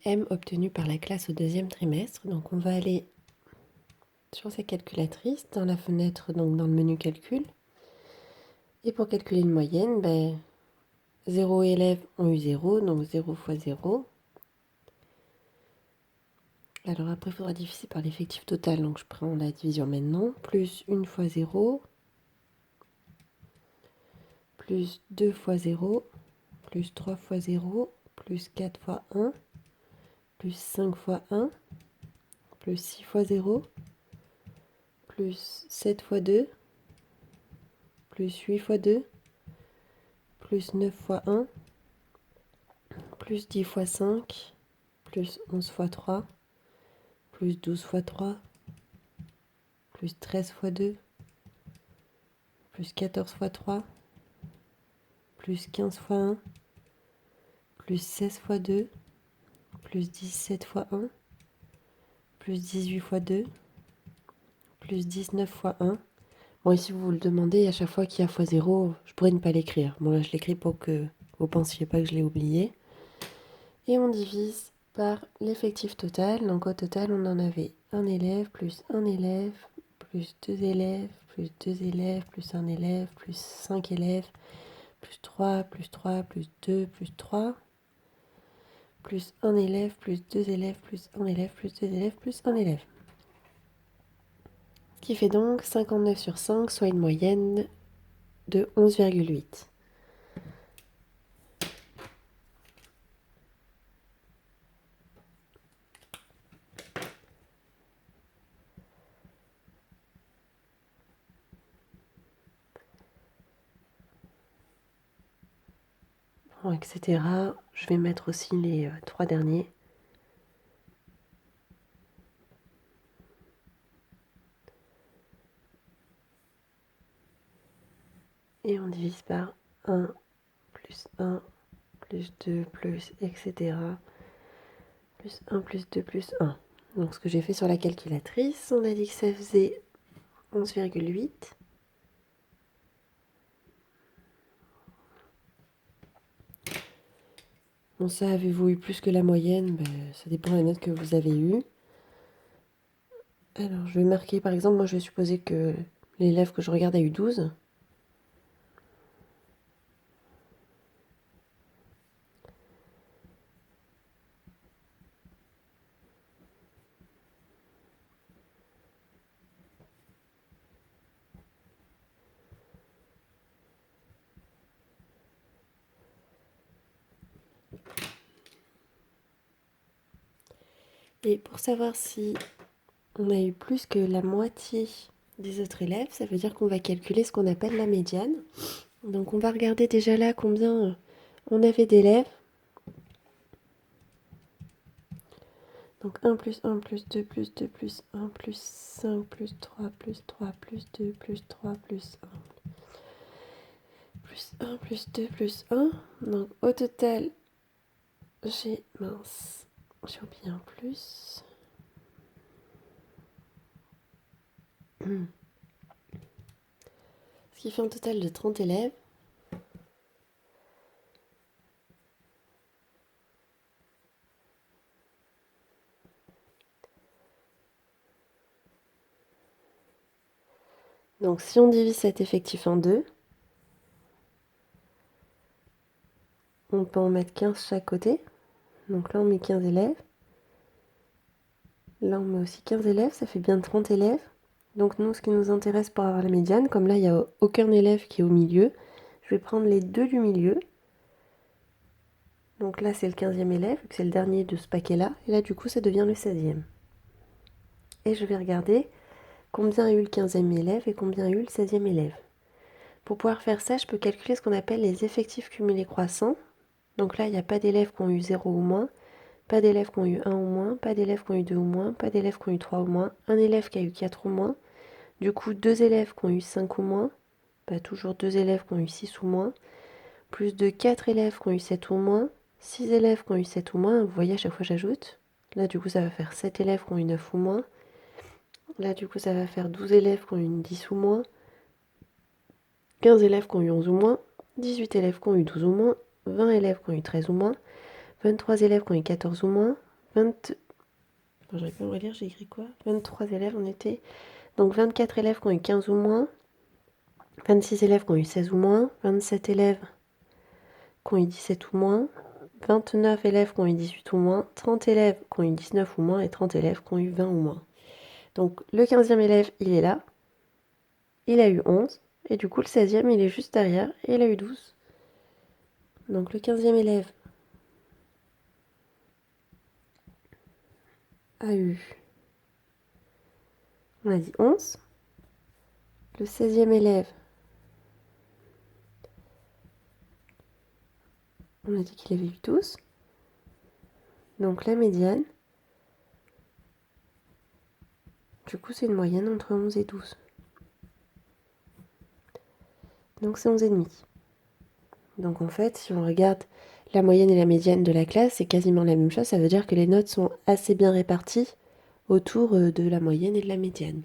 M obtenu par la classe au deuxième trimestre. Donc on va aller sur sa calculatrice, dans la fenêtre, donc dans le menu calcul. Et pour calculer une moyenne, 0 élèves ont eu 0, donc 0 fois 0. Alors après, il faudra diviser par l'effectif total, donc je prends la division maintenant. Plus 1 fois 0, plus 2 fois 0, plus 3 fois 0, plus 4 fois 1, plus 5 fois 1, plus 6 fois 0, plus 7 fois 2, plus 8 fois 2, plus 9 fois 1, plus 10 fois 5, plus 11 fois 3, plus 12 fois 3, plus 13 fois 2, plus 14 fois 3, plus 15 fois 1, plus 16 fois 2, plus 17 fois 1, plus 18 fois 2, plus 19 fois 1. Bon, ici, vous le demandez, à chaque fois qu'il y a fois 0, je pourrais ne pas l'écrire. Bon, là, je l'écris pour que vous ne pensiez pas que je l'ai oublié. Et on divise par l'effectif total. Donc, au total, on en avait un élève, plus un élève, plus deux élèves, plus deux élèves, plus un élève, plus 5 élèves, plus 3, plus 3, plus 2, plus 3, plus un élève, plus deux élèves, plus un élève, plus deux élèves, plus un élève. Ce qui fait donc 59 sur 5, soit une moyenne de 11,8. Bon, etc. Je vais mettre aussi les 3 derniers. Et on divise par 1, plus 1, plus 2, plus, etc. Plus 1, plus 2, plus 1. Donc ce que j'ai fait sur la calculatrice, on a dit que ça faisait 11,8. Bon, ça, avez-vous eu plus que la moyenne? Ça dépend de la note que vous avez eue. Alors, je vais marquer, par exemple, moi je vais supposer que l'élève que je regarde a eu 12. Et pour savoir si on a eu plus que la moitié des autres élèves, ça veut dire qu'on va calculer ce qu'on appelle la médiane. Donc on va regarder déjà là combien on avait d'élèves. Donc 1 plus 1 plus 2 plus 2 plus 1 plus 5 plus 3 plus 3 plus 2 plus 3 plus 1 plus 1 plus 2 plus 1. Donc au total, j'ai oublié un plus. Ce qui fait un total de 30 élèves. Donc si on divise cet effectif en deux, on peut en mettre 15 chaque côté. Donc là on met 15 élèves. Là on met aussi 15 élèves, ça fait bien 30 élèves. Donc nous, ce qui nous intéresse pour avoir la médiane, comme là il n'y a aucun élève qui est au milieu, je vais prendre les deux du milieu. Donc là c'est le 15e élève, vu que c'est le dernier de ce paquet-là. Et là du coup ça devient le 16e. Et je vais regarder combien a eu le 15e élève et combien a eu le 16e élève. Pour pouvoir faire ça, je peux calculer ce qu'on appelle les effectifs cumulés croissants. Donc là, il n'y a pas d'élèves qui ont eu 0 ou moins, pas d'élèves qui ont eu 1 ou moins, pas d'élèves qui ont eu 2 ou moins, pas d'élèves qui ont eu 3 ou moins, un élève qui a eu 4 ou moins, du coup 2 élèves qui ont eu 5 ou moins, toujours 2 élèves qui ont eu 6 ou moins, plus de 4 élèves qui ont eu 7 ou moins, 6 élèves qui ont eu 7 ou moins, vous voyez à chaque fois j'ajoute. Là du coup ça va faire 7 élèves qui ont eu 9 ou moins, là du coup ça va faire 12 élèves qui ont eu 10 ou moins, 15 élèves qui ont eu 11 ou moins, 18 élèves qui ont eu 12 ou moins, 20 élèves qui ont eu 13 ou moins, 23 élèves qui ont eu 14 ou moins. 20... Bon, j'arrive pas à me relire, j'ai écrit quoi? 23 élèves, on était. Donc 24 élèves qui ont eu 15 ou moins. 26 élèves qui ont eu 16 ou moins. 27 élèves qui ont eu 17 ou moins. 29 élèves qui ont eu 18 ou moins. 30 élèves qui ont eu 19 ou moins. Et 30 élèves qui ont eu 20 ou moins. Donc le 15e élève, il est là. Il a eu 11. Et du coup, le 16e, il est juste derrière. Et il a eu 12. Donc le 15e élève a eu, on a dit 11. Le 16e élève, on a dit qu'il avait eu 12. Donc la médiane, du coup, c'est une moyenne entre 11 et 12. Donc c'est 11,5. Donc en fait, si on regarde la moyenne et la médiane de la classe, c'est quasiment la même chose. Ça veut dire que les notes sont assez bien réparties autour de la moyenne et de la médiane.